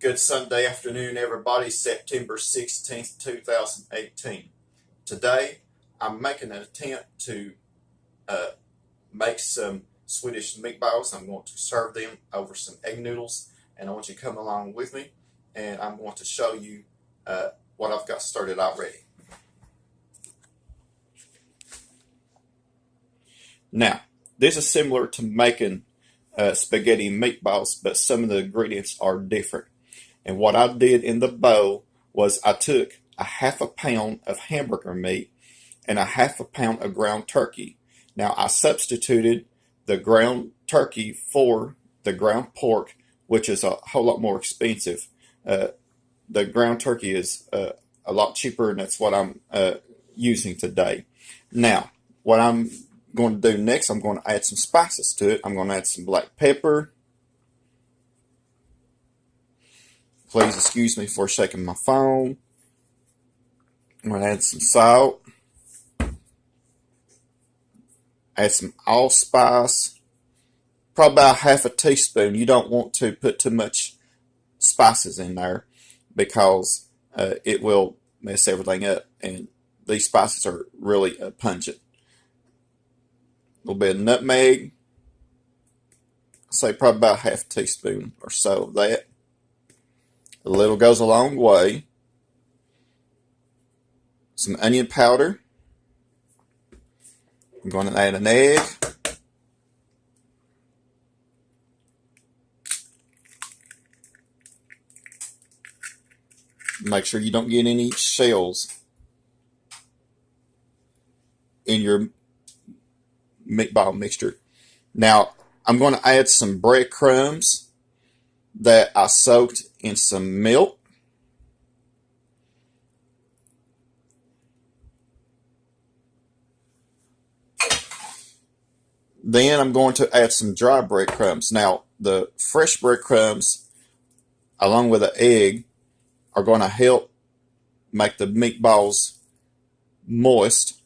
Good Sunday afternoon, everybody. September 16th, 2018. Today, I'm making an attempt to make some Swedish meatballs. I'm going to serve them over some egg noodles, and I want you to come along with me, and I'm going to show you what I've got started already. Now, this is similar to making spaghetti meatballs, but some of the ingredients are different. And what I did in the bowl was I took a half a pound of hamburger meat and a half a pound of ground turkey. Now I substituted the ground turkey for the ground pork, which is a whole lot more expensive. The ground turkey is a lot cheaper, and that's what I'm using today. Now, what I'm going to do next, I'm going to add some spices to it. I'm going to add some black pepper. Please excuse me for shaking my phone. I'm going to add some salt. Add some allspice. Probably about half a teaspoon. You don't want to put too much spices in there because it will mess everything up. And these spices are really pungent. A little bit of nutmeg. I'd say probably about half a teaspoon or so of that. A little goes a long way. Some onion powder. I'm going to add an egg. Make sure you don't get any shells in your meatball mixture. Now, I'm going to add some breadcrumbs that I soaked in some milk. Then I'm going to add some dry breadcrumbs. Now, the fresh breadcrumbs, along with the egg, are going to help make the meatballs moist.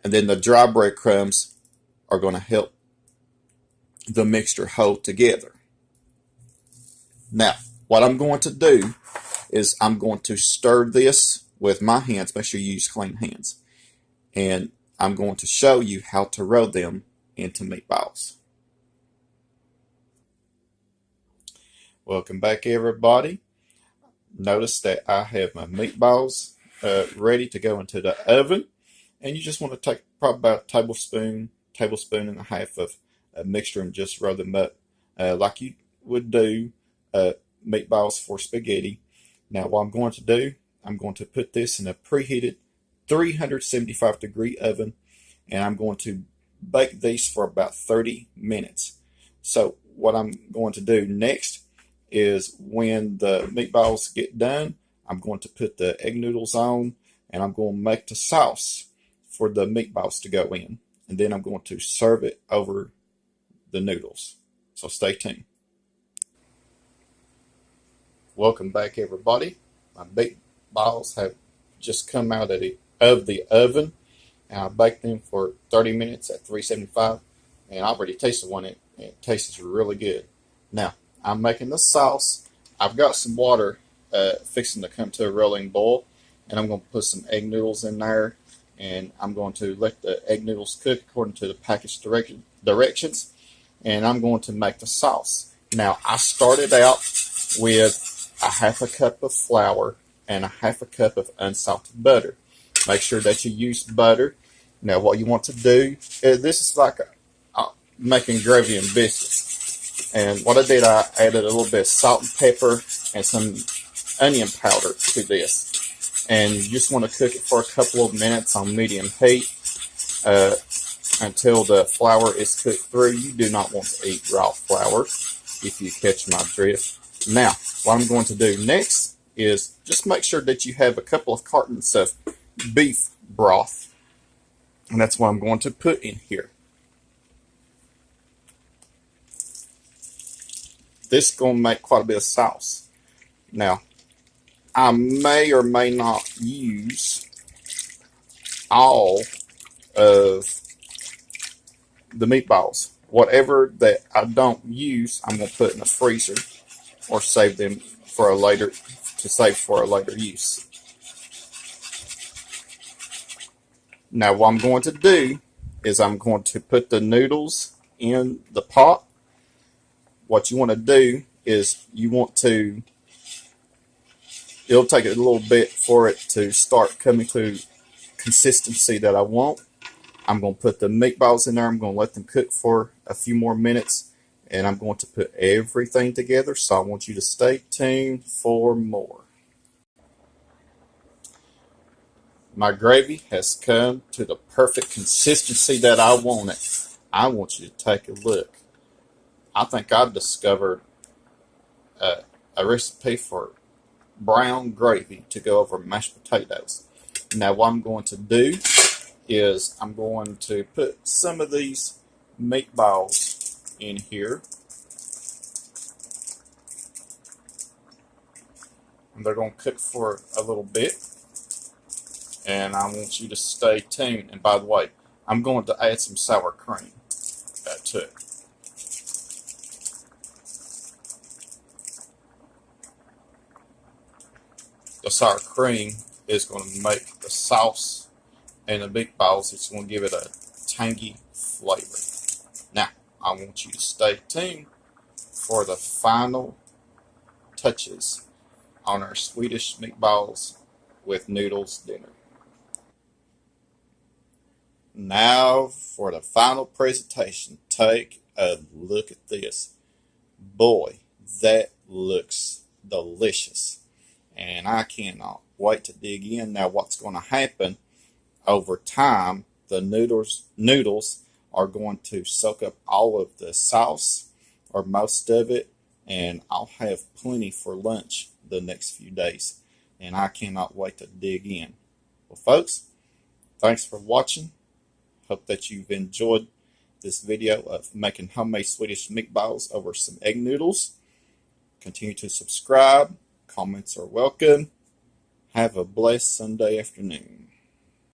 And then the dry breadcrumbs are going to help the mixture hold together. Now, what I'm going to do is I'm going to stir this with my hands. Make sure you use clean hands. And I'm going to show you how to roll them into meatballs. Welcome back, everybody. Notice that I have my meatballs ready to go into the oven. And you just want to take probably about a tablespoon and a half of a mixture and just roll them up like you would do meatballs for spaghetti. Now, what I'm going to do, I'm going to put this in a preheated 375 degree oven, and I'm going to bake these for about 30 minutes. So what I'm going to do next is when the meatballs get done, I'm going to put the egg noodles on, and I'm going to make the sauce for the meatballs to go in. And then I'm going to serve it over the noodles. So stay tuned. Welcome back, everybody. My meatballs have just come out of the oven, and I baked them for 30 minutes at 375, and I already tasted one. It tastes really good. Now, I'm making the sauce. I've got some water fixing to come to a rolling boil, and I'm going to put some egg noodles in there, and I'm going to let the egg noodles cook according to the package directions, and I'm going to make the sauce. Now, I started out with a half a cup of flour and a half a cup of unsalted butter. Make sure that you use butter. Now, what you want to do is this is like making gravy and biscuits. And what I did, I added a little bit of salt and pepper and some onion powder to this. And you just want to cook it for a couple of minutes on medium heat until the flour is cooked through. You do not want to eat raw flour, if you catch my drift. Now, what I'm going to do next is just make sure that you have a couple of cartons of beef broth. And that's what I'm going to put in here. This is going to make quite a bit of sauce. Now, I may or may not use all of the meatballs. Whatever that I don't use, I'm going to put in the freezer or save them for a later, to save for a later use. Now what I'm going to do is I'm going to put the noodles in the pot. What you want to do is it'll take a little bit for it to start coming to consistency that I want. I'm going to put the meatballs in there. I'm going to let them cook for a few more minutes, and I'm going to put everything together. So I want you to stay tuned for more. My gravy has come to the perfect consistency that I want it. I want you to take a look. I think I've discovered a recipe for brown gravy to go over mashed potatoes. Now what I'm going to do is I'm going to put some of these meatballs in here. And they're going to cook for a little bit. And I want you to stay tuned. And by the way, I'm going to add some sour cream to it. The sour cream is going to make the sauce and the meatballs, it's going to give it a tangy flavor. Now, I want you to stay tuned for the final touches on our Swedish meatballs with noodles dinner. Now for the final presentation. Take a look at this. Boy, that looks delicious. And I cannot wait to dig in. Now what's going to happen over time, the noodles are going to soak up all of the sauce, or most of it, and I'll have plenty for lunch the next few days. And I cannot wait to dig in. Well, folks, thanks for watching. Hope that you've enjoyed this video of making homemade Swedish meatballs over some egg noodles. Continue to subscribe. Comments are welcome. Have a blessed Sunday afternoon.